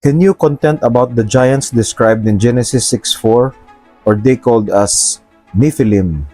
Can you content about the giants described in Genesis 6:4, or they called us Nephilim?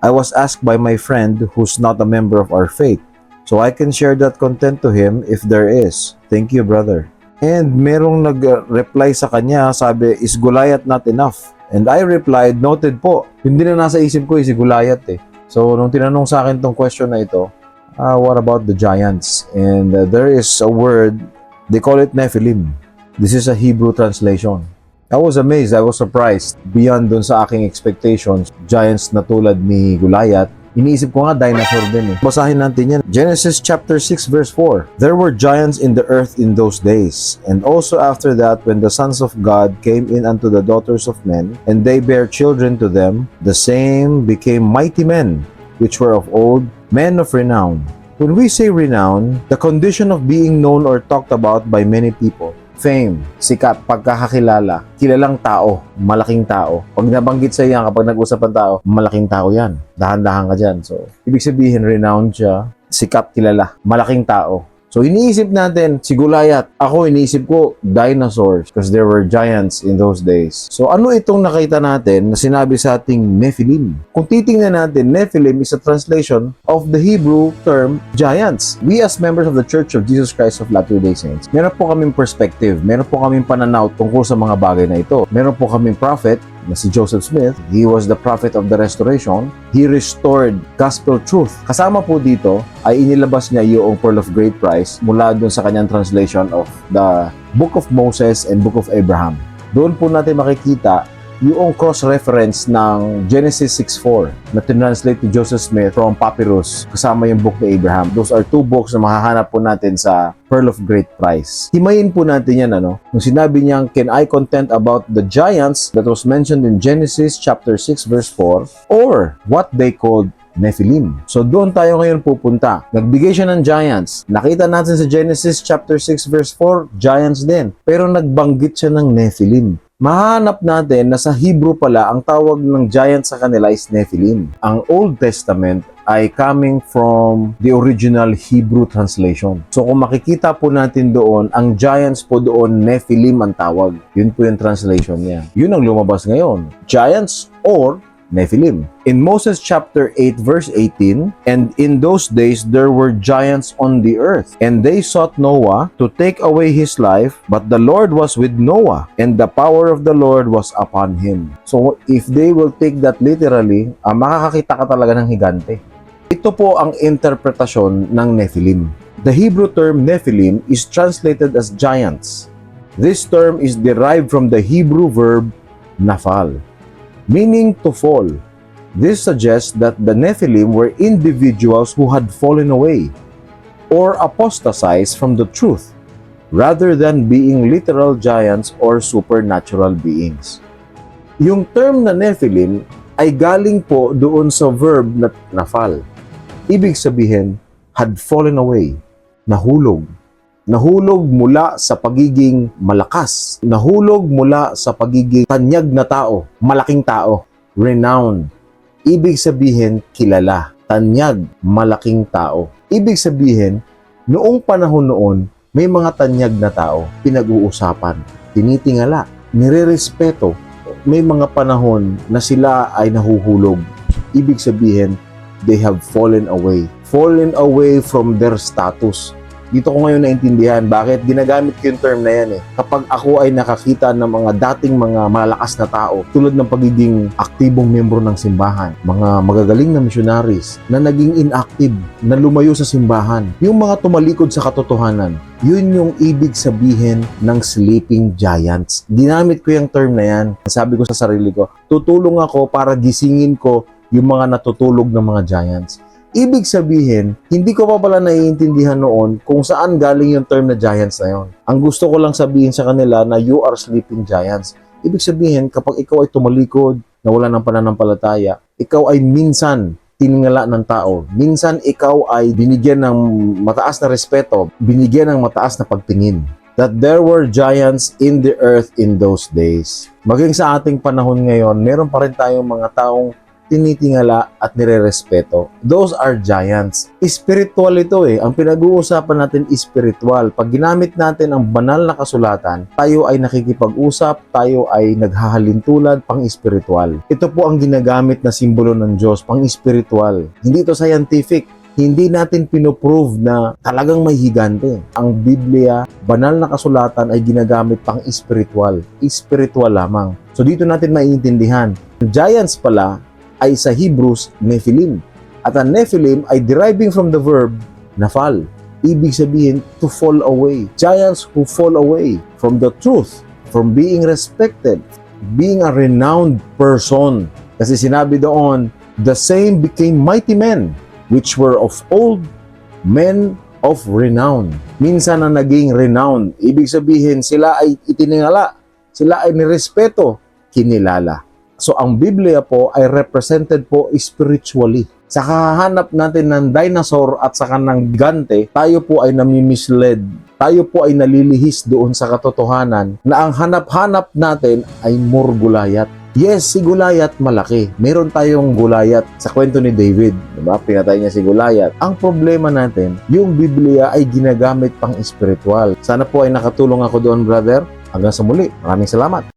I was asked by my friend who's not a member of our faith, so I can share that content to him if there is. Thank you, brother. And merong nag-reply sa kanya, sabi, is Goliath not enough? And I replied, noted po. Hindi na nasa isip ko si Goliath eh. So, nung tinanong sa akin tong question na ito, what about the giants? And there is a word, they call it Nephilim. This is a Hebrew translation. I was amazed, I was surprised. Beyond dun sa aking expectations, giants na tulad ni Goliath, iniisip ko nga dinosaur din eh. Basahin natin yan. Genesis chapter 6 verse 4. There were giants in the earth in those days, and also after that, when the sons of God came in unto the daughters of men, and they bare children to them, the same became mighty men, which were of old, men of renown. When we say renown, the condition of being known or talked about by many people. Fame, sikat, pagkakakilala, kilalang tao, malaking tao. Pag nabanggit sa iyan, kapag nag-usap ang tao, malaking tao yan. Dahan-dahan ka dyan. So, ibig sabihin, renowned siya, sikat, kilala, malaking tao. So, iniisip natin, si Goliath, ako iniisip ko, dinosaurs, because there were giants in those days. So, ano itong nakita natin na sinabi sa ating Nephilim? Kung titingnan natin, Nephilim is a translation of the Hebrew term giants. We as members of the Church of Jesus Christ of Latter-day Saints, meron po kaming perspective, meron po kaming pananaw tungkol sa mga bagay na ito. Meron po kaming prophet, na si Joseph Smith. He was the prophet of the restoration. He restored gospel truth. Kasama po dito ay inilabas niya yung Pearl of Great Price mula dun sa kanyang translation of the Book of Moses and Book of Abraham. Doon po natin makikita yung cross-reference ng Genesis 6:4 na tinranslate ni Joseph Smith from Papyrus kasama yung book ni Abraham. Those are two books na mahahanap po natin sa Pearl of Great Price. Himayin po natin yan, ano? Nung sinabi niyang, can I content about the giants that was mentioned in Genesis chapter 6 verse 4 or what they called Nephilim. So doon tayo ngayon pupunta. Nagbigay siya ng giants. Nakita natin sa Genesis chapter 6 verse 4, giants din. Pero nagbanggit siya ng Nephilim. Mahanap natin na sa Hebrew pala, ang tawag ng giant sa kanila is Nephilim. Ang Old Testament ay coming from the original Hebrew translation. So kung makikita po natin doon, ang giants po doon, Nephilim ang tawag. Yun po yung translation niya. Yun ang lumabas ngayon. Giants or Nephilim. In Moses chapter 8 verse 18, and in those days there were giants on the earth, and they sought Noah to take away his life, but the Lord was with Noah, and the power of the Lord was upon him. So if they will take that literally, makakakita ka talaga ng higante. Ito po ang interpretasyon ng Nephilim. The Hebrew term Nephilim is translated as giants. This term is derived from the Hebrew verb nafal, meaning to fall. This suggests that the Nephilim were individuals who had fallen away or apostatized from the truth, rather than being literal giants or supernatural beings. Yung term na Nephilim ay galing po doon sa verb na nafal. Ibig sabihin, had fallen away, nahulog. Nahulog mula sa pagiging malakas. Nahulog mula sa pagiging tanyag na tao, malaking tao, renowned. Ibig sabihin, kilala, tanyag, malaking tao. Ibig sabihin, noong panahon noon, may mga tanyag na tao, pinag-uusapan, tinitingala, nire-respeto. May mga panahon na sila ay nahuhulog. Ibig sabihin, they have fallen away. Fallen away from their status. Dito ko ngayon naintindihan bakit ginagamit ko yung term na yan eh. Kapag ako ay nakakita ng mga dating mga malalakas na tao, tulad ng pagiging aktibong membro ng simbahan, mga magagaling na missionaries na naging inactive, na lumayo sa simbahan, yung mga tumalikod sa katotohanan, yun yung ibig sabihin ng sleeping giants. Ginamit ko yung term na yan. Sabi ko sa sarili ko, tutulong ako para gisingin ko yung mga natutulog ng mga giants. Ibig sabihin, hindi ko pa pala naiintindihan noon kung saan galing yung term na giants na yon. Ang gusto ko lang sabihin sa kanila na you are sleeping giants. Ibig sabihin, kapag ikaw ay tumalikod, na wala ng pananampalataya, ikaw ay minsan tiningala ng tao. Minsan ikaw ay binigyan ng mataas na respeto, binigyan ng mataas na pagtingin. That there were giants in the earth in those days. Maging sa ating panahon ngayon, meron pa rin tayong mga taong tinitingala at nirerespeto. Those are giants. Spiritual ito eh. Ang pinag-uusapan natin is spiritual. Pag ginamit natin ang banal na kasulatan, tayo ay nakikipag-usap, tayo ay naghahalintulad pang-spiritual. Ito po ang ginagamit na simbolo ng Diyos, pang-spiritual. Hindi ito scientific. Hindi natin pinoprove na talagang may higante. Ang Biblia, banal na kasulatan ay ginagamit pang-spiritual. Spiritual lamang. So dito natin maiintindihan. Giants pala ay sa Hebrews, Nephilim. At ang Nephilim ay deriving from the verb nafal. Ibig sabihin, to fall away. Giants who fall away from the truth, from being respected, being a renowned person. Kasi sinabi doon, the same became mighty men, which were of old, men of renown. Minsan na naging renowned. Ibig sabihin, sila ay itiningala, sila ay nirespeto, kinilala. So, ang Biblia po ay represented po spiritually. Sa kahanap natin ng dinosaur at saka ng gigante, tayo po ay nami-misled. Tayo po ay nalilihis doon sa katotohanan na ang hanap-hanap natin ay more Goliath. Yes, si Goliath malaki. Meron tayong Goliath sa kwento ni David. Diba? Pinatay niya si Goliath. Ang problema natin, yung Biblia ay ginagamit pang spiritual. Sana po ay nakatulong ako doon, brother. Hanggang sa muli. Maraming salamat.